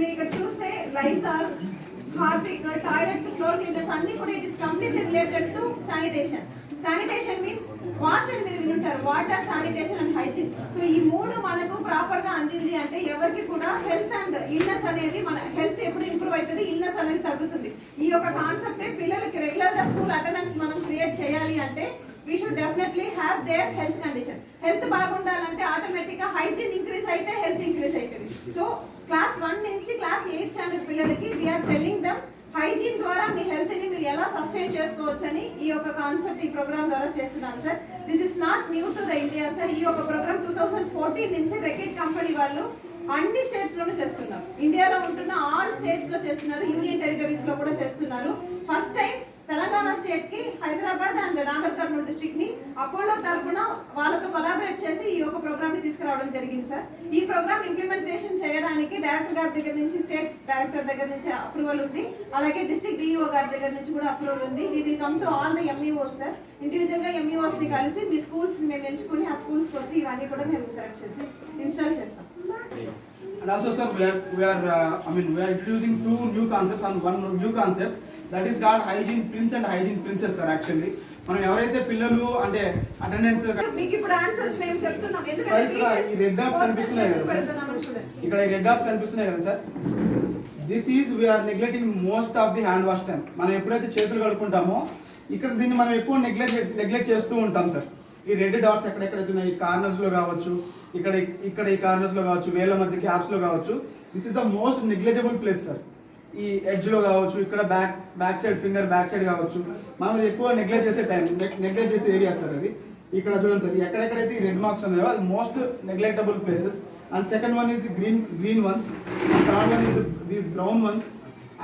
మీరు ఇక్కడ చూస్తే Lysol, Harpic, toilets, floor cleaners అన్ని కూడా it is completely related to sanitation. Sanitation means వాష్ అని మీరు వినుంటారు, water, sanitation and hygiene. So ఈ మూడు మనకు ప్రాపర్ గా అందింది అంటే ఎవరికి కూడా హెల్త్ అండ్ ఇల్నెస్ అనేది, మన హెల్త్ ఎప్పుడు ఇంప్రూవ్ అవుతుంది, ఇల్నెస్ అనేది తగ్గుతుంది. ఈ యొక్క కాన్సెప్ట్ పిల్లలకి రెగ్యులర్ గా స్కూల్ అటెండెన్స్ మనం క్రియేట్ చేయాలి అంటే we should definitely have their health condition. Health బాగుండాలంటే ఆటోమేటిక్ గా హైజీన్ ఇంక్రీజ్ అయితే హెల్త్ ఇంక్రీజ్ అవుతుంది. సో క్లాస్ 1 నుంచి క్లాస్ 8 స్టాండర్డ్ పిల్లలకి we are telling them hygiene ద్వారా మీ హెల్త్ ని మీరు ఎలా సస్టైన్ చేసుకోవచ్చు అని ఈ యొక్క కాన్సెప్ట్ ఈ ప్రోగ్రామ్ ద్వారా చేస్తున్నాం sir. This is not new to the India sir. ఈ యొక్క ప్రోగ్రామ్ 2014 నుంచి రెకెట్ కంపెనీ వాళ్ళు అన్ని స్టేట్స్ లోనూ చేస్తున్నారు. ఇండియాలో ఉంటున్న ఆల్ స్టేట్స్ లో చేస్తున్నారు, యూనియన్ టెరిటరీస్ లో కూడా చేస్తున్నారు. ఫస్ట్ టైం తెలంగాణ స్టేట్ కి హైదరాబాద్ అండ్ నాగర్ కర్నూలు డిస్ట్రిక్ట్ ని అపోలో తరపున వాళ్ళతో కొలాబరేట్ చేసి ఈ యొక్క ప్రోగ్రామ్ ని తీసుకురావడం జరిగింది సార్. ఈ ప్రోగ్రామ్ ఇంప్లిమెంటేషన్ చేయడానికి డైరెక్టర్ గారి దగ్గర నుంచి, స్టేట్ డైరెక్టర్ దగ్గర నుంచి అప్రూవల్ ఉంది, అలాగే డిస్ట్రిక్ట్ డిఈఓ గారి దగ్గర నుంచి కూడా అప్రూవల్ ఉంది. We will come to all the MEOs sir. Individual గా ఎంఈఓస్ ని కలిసి మీ స్కూల్స్ మేము ఎంచుకుని ఆ స్కూల్స్ కి వచ్చి ఇవన్నీ కూడా మేము సెలెక్ట్ చేసి ఇన్స్టాల్ చేస్తాం. And also sir, we are introducing two new concepts and one new concept that is called hygiene prince and hygiene princess sir. Actually మనం ఎవరైతే పిల్లలు అంటే అటెండెన్స్ మీకు ఇప్పుడు ఆన్సర్స్ మేము చెప్తున్నాం, ఎందుకంటే ఈ రెడ్ డాట్స్ కనిపిస్తున్నాయి కదా సార్, ఇక్కడ ఈ రెడ్ డాట్స్ కనిపిస్తున్నాయి కదా sir, this is we are neglecting most of the hand wash time. మనం ఎప్పుడైతే చేతులు కడుక్కుంటామో ఇక్కడ దీన్ని మనం ఎక్కువ నెగ్లెక్ట్ చేస్తూ ఉంటాం సార్. ఈ రెడ్ డాట్స్ ఎక్కడెక్కడైతే ఉన్నాయి, ఈ కార్నర్స్ లో కావచ్చు, ఇక్కడ ఈ కార్నర్స్ లో కావచ్చు, వేల మధ్య క్యాప్స్ లో కావచ్చు, this is the most నెగ్లెజబుల్ place sir. ఈ ఎడ్జ్ లో కావచ్చు, ఇక్కడ back side finger back side కావచ్చు, మనం ఎక్కువ నెగ్లెక్ట్ చేసే ఏరియా సార్ అవి. ఇక్కడ చూడండి సార్, ఎక్కడెక్కడైతే రెడ్ మార్క్స్ ఉన్నాయో అది most neglectable places. And second one is the green ones, third one is these brown ones.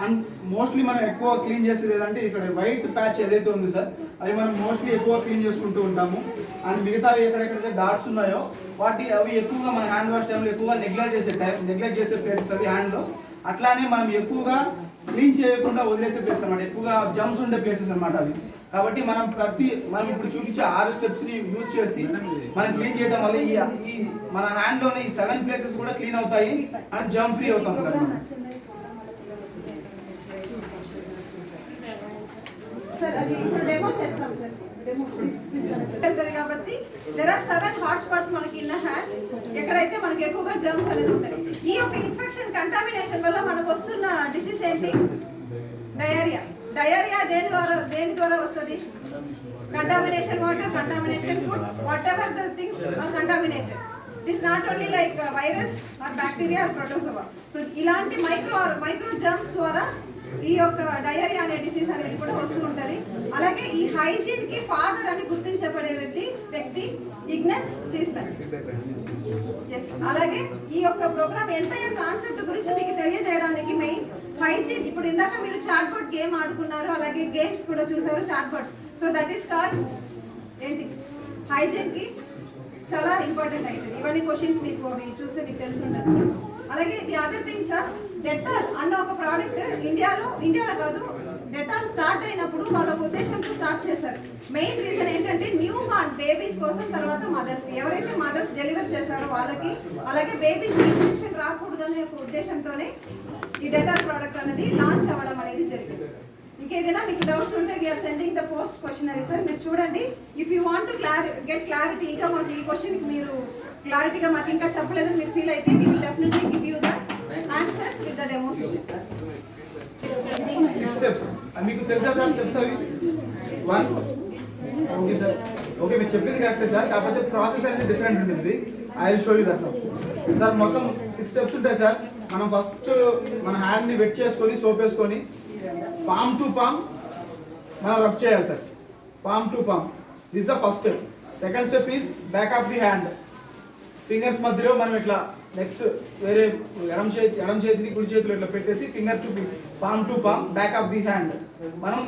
And mostly మనం ఎక్కువ క్లీన్ చేసేది ఏదంటే ఇక్కడ వైట్ ప్యాచ్ ఏదైతే ఉంది సార్, అవి మనం మోస్ట్లీ ఎక్కువ క్లీన్ చేసుకుంటూ ఉంటాము. అండ్ మిగతా ఎక్కడెక్కడైతే డాట్స్ ఉన్నాయో అవి ఎక్కువగా మన హ్యాండ్ వాష్ టైంలో ఎక్కువగా నెగ్లెక్ట్ చేసే ప్లేసెస్ అవి హ్యాండ్లో. అట్లానే మనం ఎక్కువగా క్లీన్ చేయకుండా వదిలేసే ప్లేస్ అనమాట, ఎక్కువగా జమ్స్ ఉండే ప్లేసెస్ అనమాట అవి. కాబట్టి మనం ఇప్పుడు చూపించే 6 స్టెప్స్ని యూజ్ చేసి మనం క్లీన్ చేయడం వల్ల ఈ మన హ్యాండ్లోనే ఈ 7 ప్లేసెస్ కూడా క్లీన్ అవుతాయి అండ్ జమ్ ఫ్రీ అవుతాం సార్. కాబట్టి there are 7 హాట్ స్పాట్స్ మనకి ఇన్ హ్యాండ్, ఎక్కడైతే మనకి ఎక్కువగా జర్మ్స్ అనేది ఉంటాయి. ఈ యొక్క ఇన్ఫెక్షన్ కంటామినేషన్ వల్ల మనకు వస్తున్న డిసీజ్ ఏంటి? డయేరియా దేని ద్వారా వస్తుంది? Contamination water, contamination food, whatever the things are contaminated. It is not only like virus or bacteria or protozoa. So ఇలాంటి మైక్రో జర్మ్స్ ద్వారా ఈ యొక్క డయేరియా అనే డిసీజ్ అనేది కూడా వస్తూ ఉంటుంది. అలాగే ఈ హైజీన్ కి ఫాదర్ అని గుర్తించబడే వ్యక్తి ఇగ్నస్ సీస్మన్. అలాగే ఈ యొక్క ప్రోగ్రామ్ ఎంటైర్ కాన్సెప్ట్ గురించి మీకు తెలియజేయడానికి మెయిన్ హైజీన్. ఇప్పుడు ఇందాక మీరు చాట్ బోర్డ్ గేమ్ ఆడుకున్నారు, అలాగే గేమ్స్ కూడా చూసారు chart board. So that is called ఏంటి? హైజీన్ కి చాలా ఇంపార్టెంట్ అవుతుంది. ఇవన్నీ క్వశ్చన్స్ మీకు అవి చూస్తే మీకు తెలిసి ఉండొచ్చు. అలాగే the other thing sir, Dettol అన్న ఒక ప్రోడక్ట్ ఇండియాలో కాదు, డెటాల్ స్టార్ట్ అయినప్పుడు వాళ్ళ ఉద్దేశంతో స్టార్ట్ చేశారు. మెయిన్ రీజన్ ఏంటంటే న్యూ బార్న్ బేబీస్ కోసం, తర్వాత మదర్స్ కి, ఎవరైతే మదర్స్ డెలివర్ చేశారో వాళ్ళకి, అలాగే బేబీస్ ఇన్ఫెక్షన్ రాకూడదు అనే ఒక ఉద్దేశంతోనే ఈ డెటాల్ ప్రోడక్ట్ అనేది లాంచ్ అవ్వడం అనేది జరిగింది. ఇంకేదైనా మీకు డౌట్స్ ఉంటే we are sending the post questionnaire sir, మీరు చూడండి. If you want to get clarity, ఇంకా మాకు ఈ క్వశ్చన్కి మీరు క్లారిటీగా మాకు ఇంకా చెప్పలేదని మీరు ఫీల్ అయితే we will definitely give you the answers with the demonstration sir. 6 steps మీకు తెలుసా సార్? స్టెప్స్ అవి 1. ఓకే సార్, ఓకే మీరు చెప్పింది కరెక్టే సార్, కాకపోతే ప్రాసెస్ అనేది డిఫరెన్స్ ఉంటుంది. I will show you that sir. మొత్తం 6 స్టెప్స్ ఉంటాయి సార్. మనం ఫస్ట్ మన హ్యాండ్ని వెట్ చేసుకొని సోప్ వేసుకొని పామ్ టు పామ్ మనం రబ్ చేయాలి sir. Palm to palm, this the first step. Second step is back of the hand, fingers మధ్యలో మనం ఇట్లా నెక్స్ట్ వేరే ఎడం చేతిని కుడి చేతిలో ఇట్లా పెట్టేసి finger to palm to palm back of the hand మనం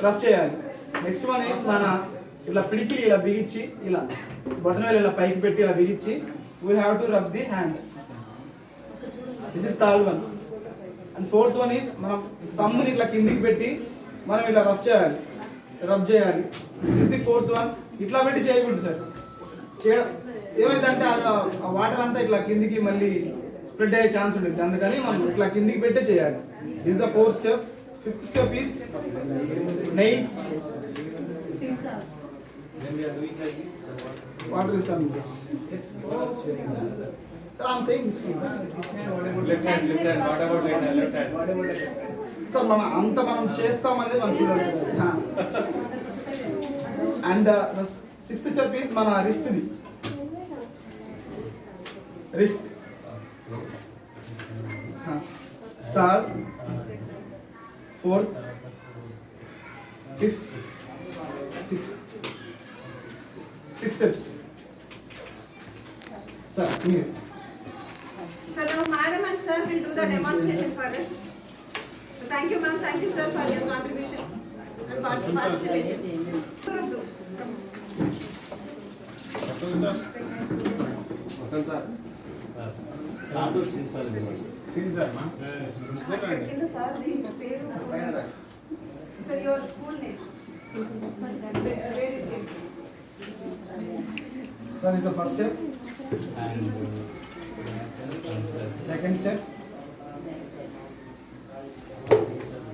రబ్ చేయాలి. నెక్స్ట్ వన్ ఈజ్ మన ఇలా పిడికిలి ఇలా బిగించి, ఇలా బటన్ వేలు ఇలా పైకి పెట్టి ఇలా బిగించి we have to rub the hand. This is third one. And fourth one is మనం తమ్ముని ఇట్లా కిందికి పెట్టి మనం ఇట్లా రబ్ చేయాలి. This is the fourth one. ఇట్లా పెట్టి చేయకూడదు సార్. ఏమైందంటే ఆ వాటర్ అంతా ఇట్లా కిందికి మళ్ళీ స్ప్రెడ్ అయ్యే ఛాన్స్ ఉంటుంది, అందుకని మనం ఇట్లా కిందికి పెట్టే చేయాలి. This the 4th step. 5th step is nails. What is coming? Sir, I'm saying this one. Left hand. What about left hand? Sir మనం చేస్తాం అనేది మనం చూడాలి. అండ్ 6th స్టెప్ ఈస్ మన wrist. Third, 4th, 5th, 6th. 6 steps. Sir, please. So now madam and sir will do the demonstration for us. So thank you ma'am, thank you sir for your contribution and participation. Vasan sir. Sir, your school name. Where is it? Sir, this is the first step. Second step.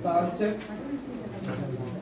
Third step.